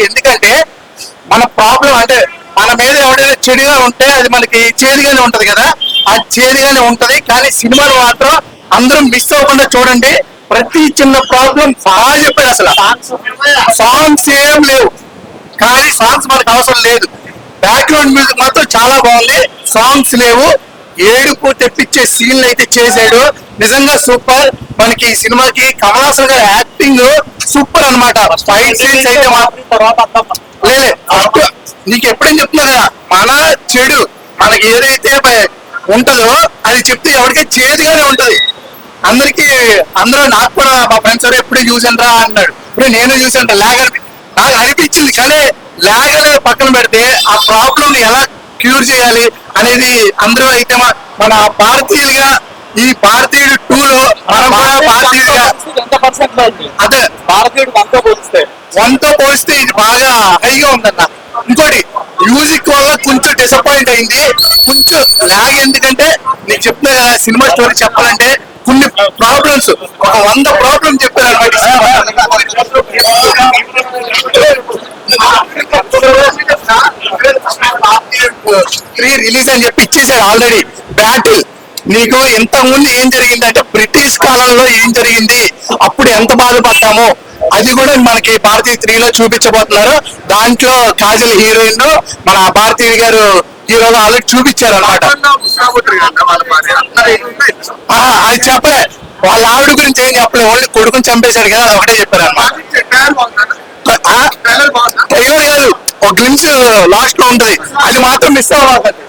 ఎందుకంటే మన ప్రాబ్లం అంటే మన మీద ఎవరైనా చెడుగా ఉంటే అది మనకి చేదుగానే ఉంటది కదా, ఆ చేదుగానే ఉంటది. కానీ సినిమాలు మాత్రం అందరూ మిస్ అవ్వకుండా చూడండి. ప్రతి చిన్న ప్రాబ్లం బాగా చెప్పారు. అసలు సాంగ్స్ ఏం లేవు, కానీ సాంగ్స్ మనకు అవసరం లేదు. బ్యాక్గ్రౌండ్ మ్యూజిక్ మాత్రం చాలా బాగుంది. సాంగ్స్ లేవు, ఏడుపు తెప్పించే సీన్లు అయితే చేశాడు. నిజంగా సూపర్. మనకి ఈ సినిమాకి కమల్ హాసన్ గారి యాక్టింగ్ సూపర్ అన్నమాట. ఫైట్ సీన్స్ అయితే లేలే నీకు ఎప్పుడేం చెప్తున్నా కదా, మన చెడు మనకి ఏదైతే ఉంటదో అది చెప్తే ఎవరికి చేదుగానే ఉంటది. అందరూ నాకు కూడా మా ఫ్రెండ్స్ ఎప్పుడే చూసాను రా అన్నాడు. ఇప్పుడు నేను చూసాను లాగ్ నాకు అనిపించింది. కానీ లాగ్ అనేది పక్కన పెడితే ఆ ప్రాబ్లం ఎలా క్యూర్ చేయాలి అనేది అందరూ అయితే మన భారతీయులుగా ఈ భారతీయుడు 2 లో భారతీయుడిగా అదే భారతీయుడు 1 తో పోలిస్తే ఇది బాగా హైగా ఉందన్న. ఇంకోటి మ్యూజిక్ వల్ల కొంచెం డిసప్పాయింట్ అయింది, కొంచెం లాగ్. ఎందుకంటే నీకు చెప్తున్నా కదా, సినిమా స్టోరీ చెప్పాలంటే కొన్ని ప్రాబ్లమ్స్, ఒక 100 ప్రాబ్లమ్ చెప్పారు అనమాట. 3 రిలీజ్ అని చెప్పి ఇచ్చేసాడు ఆల్రెడీ. బ్యాటిల్ నీకు ఇంతకుముందు ఏం జరిగిందంటే బ్రిటిష్ కాలంలో ఏం జరిగింది, అప్పుడు ఎంత బాధపడ్డామో అది కూడా మనకి భారతీయ 3 లో చూపించబోతున్నారు. దాంట్లో కాజల్ హీరోయిన్, మన భారతీయ గారు హీరోగా ఆల్రెడీ చూపించారు అనమాట. అది చెప్పలే, వాళ్ళ ఆవిడ గురించి ఏం చెప్పలేదు, ఓన్లీ కొడుకుని చంపేశాడు కదా, అది ఒకటే చెప్పారు అనమాట. ట్రైలర్ కాదు, ఒక గ్లిమ్స్ లాస్ట్ లో ఉంటది, అది మాత్రం మిస్ అవ్వకండి,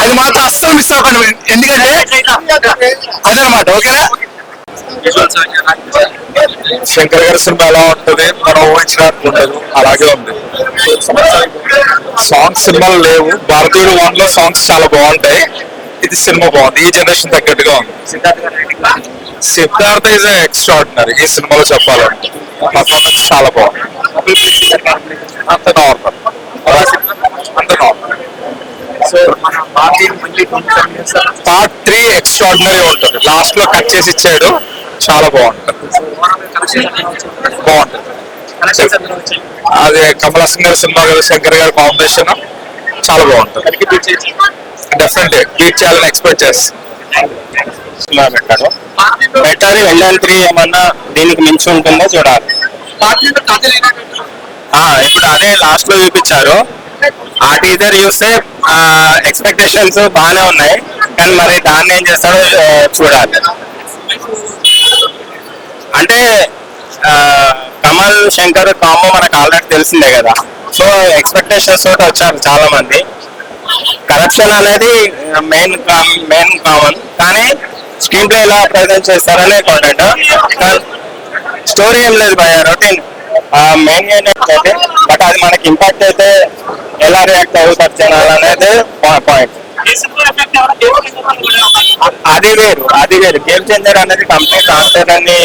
అది మాత్రం అస్సలు మిస్ అవ్వకండి. ఎందుకంటే అదనమాట. ఓకేనా? శంకర్ గారి సినిమా ఎలా ఉంటుంది, మనం ఊహించినట్టు ఉండదు, అలాగే ఉంది. సాంగ్స్ సినిమాలు లేవు. భారతీయుడు 1 లో సాంగ్స్ చాలా బాగుంటాయి. ఇది సినిమా బాగుంది, ఈ జనరేషన్ తగ్గట్టుగా ఉంది. సిద్ధార్థ ఇస్ ఎక్స్ట్రాడినరీ ఈ సినిమాలో చెప్పాలంటే. పర్ఫార్మెన్స్ చాలా బాగుంది. అంత నార్మల్, అంత నార్మల్. పార్ట్ 3 ఎక్స్ట్రాడినరీ ఉంటుంది, లాస్ట్ లో కట్ చేసి ఇచ్చాడు, చాలా బాగుంటుంది. అది కమల్ హాసన్ గారి సినిమా కదా, శంకర్ గారి కాంబినేషన్ చాలా బాగుంటుంది. డెఫినెట్లీ బీట్ చేయాలని ఎక్స్పెక్ట్ చేస్తాను. బెటర్ వెళ్ళాలి 3 ఏమన్నా దీనికి మించి ఉంటుందో చూడాలి. ఇప్పుడు అదే లాస్ట్ లో చూపించారు. ఆ టీజర్ చూస్తే ఎక్స్పెక్టేషన్స్ బాగానే ఉన్నాయి, కానీ మరి దాన్ని ఏం చేస్తాడో చూడాలి. అంటే కమల్ శంకర్ కాంబో మనకు ఆల్రెడీ తెలిసిందే కదా, సో ఎక్స్పెక్టేషన్స్ తోటి వచ్చారు చాలా మంది. కరప్షన్ అనేది మెయిన్ కామన్, కానీ స్క్రీన్ ప్లే ఎలా ప్రజెంట్ చేస్తారనే కాంటెంట్. స్టోరీ ఏం లేదు భయ, రొటీన్ మెయిన్ అయితే, బట్ అది మనకి ఇంపాక్ట్ అయితే ఎలా రియాక్ట్ అవుతారు జనాలు అనేది పాయింట్. అది వేరు గేమ్ చేంజర్ అనేది కంప్లీట్ ఆంతరాన్ని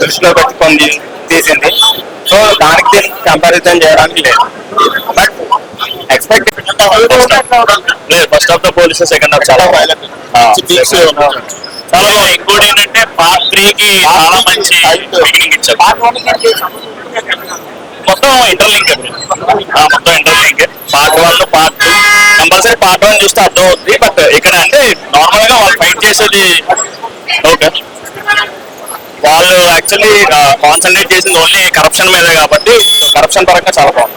దృష్టిలో పెట్టుకొని తీసింది, సో దానికి కంపారిజన్ చేయడానికి లేదు. బట్ ఎక్స్పెక్ట్ ఫస్ట్ హాఫ్ తో పోలిస్తే సెకండ్ హాఫ్ చాలా చాలా బాగుంది. ఇంకోటి ఏంటంటే పార్ట్ 3 కి చాలా మంచి బిగినింగ్ ఇచ్చారు. మొత్తం ఇంటర్లింక్, మొత్తం interlink. Part 1 part 2 compulsory part 1 చూస్తే అర్థం అవుతుంది. బట్ ఇక్కడ అంటే నార్మల్ గా వాళ్ళు ఫైట్ చేసేది ఓకే, వాళ్ళు యాక్చువల్లీ కాన్సన్ట్రేట్ చేసింది ఓన్లీ కరప్షన్ మీదే కాబట్టి కరప్షన్ పరంగా చాలా బాగుంది.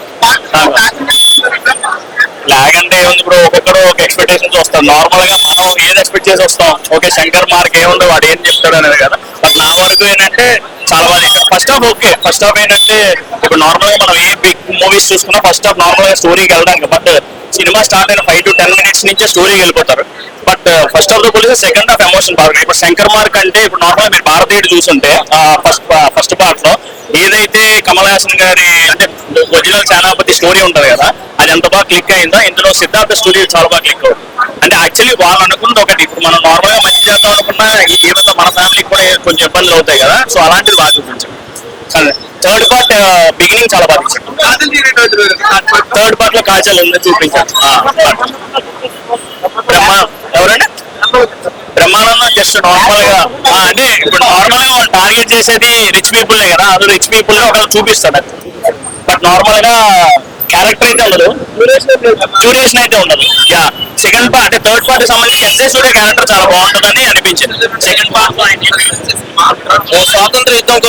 లాగ్ అంటే ఏముంది, ఇప్పుడు ఒక్కొక్కరు ఒక ఎక్స్పెక్టేషన్స్ వస్తారు. నార్మల్ గా మనం ఏది ఎక్స్పెక్ట్ చేసి వస్తాం, ఓకే శంకర్ మార్క్ ఏముందో వాడు ఏం చెప్తాడు అనేది కదా. బట్ నా వరకు ఏంటంటే చాలా బాగా first half okay. First half ఏంటంటే ఇప్పుడు నార్మల్ గా మనం ఏ బిగ్ మూవీస్ చూసుకున్నా ఫస్ట్ హాఫ్ నార్మల్ గా స్టోరీకి వెళ్ళడానికి, బట్ సినిమా స్టార్ట్ అయిన 5 to 10 minutes నుంచే స్టోరీకి వెళ్ళిపోతారు. బట్ ఫస్ట్ హాఫ్ తో పోలిస్తే సెకండ్ హాఫ్ ఎమోషన్ బాగా. ఇప్పుడు శంకర్ మార్క్ అంటే ఇప్పుడు నార్మల్ మీరు భారతీయుడు చూసుంటే ఫస్ట్ పార్ట్ లో ఏదైతే కమల్ హాసన్ గారి అంటే ఒరిజినల్ సేనాపతి స్టోరీ ఉంటది కదా, అది ఎంత బాగా క్లిక్ అయిందో ఇందులో సిద్ధార్థ స్టోరీ చాలా బాగా క్లిక్ అవుతుంది. అంటే యాక్చువల్లీ వాళ్ళు అనుకున్నది ఒకటి, ఇప్పుడు మనం నార్మల్ గా మంచి చేద్దాం అనుకున్నా ఏమైనా మన ఫ్యామిలీకి కూడా కొంచెం ఇబ్బందులు అవుతాయి కదా, సో అలాంటిది బాగా చూపించాం. థర్డ్ పార్ట్ బిగినింగ్ చాలా బాగా ఇచ్చారు. థర్డ్ పార్ట్ లో కాజల్ ఉంది చూపించారు. ఎవరంటే బ్రహ్మానందం జస్ట్ నార్మల్ గా అంటే ఇప్పుడు నార్మల్ గా వాళ్ళు టార్గెట్ చేసేది రిచ్ పీపుల్ కదా, అది రిచ్ పీపుల్ ఒకళ్ళు చూపిస్తాడు. బట్ నార్మల్ గా క్యారెక్టర్ అయితే ఉండదు, డ్యూరేషన్ అయితే ఉండదు. యా సెకండ్ పార్ట్ అంటే థర్డ్ పార్ట్ సంబంధించి ఎస్ఏ సూర్య క్యారెక్టర్ చాలా బాగుంటుందని అనిపించింది. సెకండ్ పార్ట్ లో స్వాతంత్ర యుద్ధం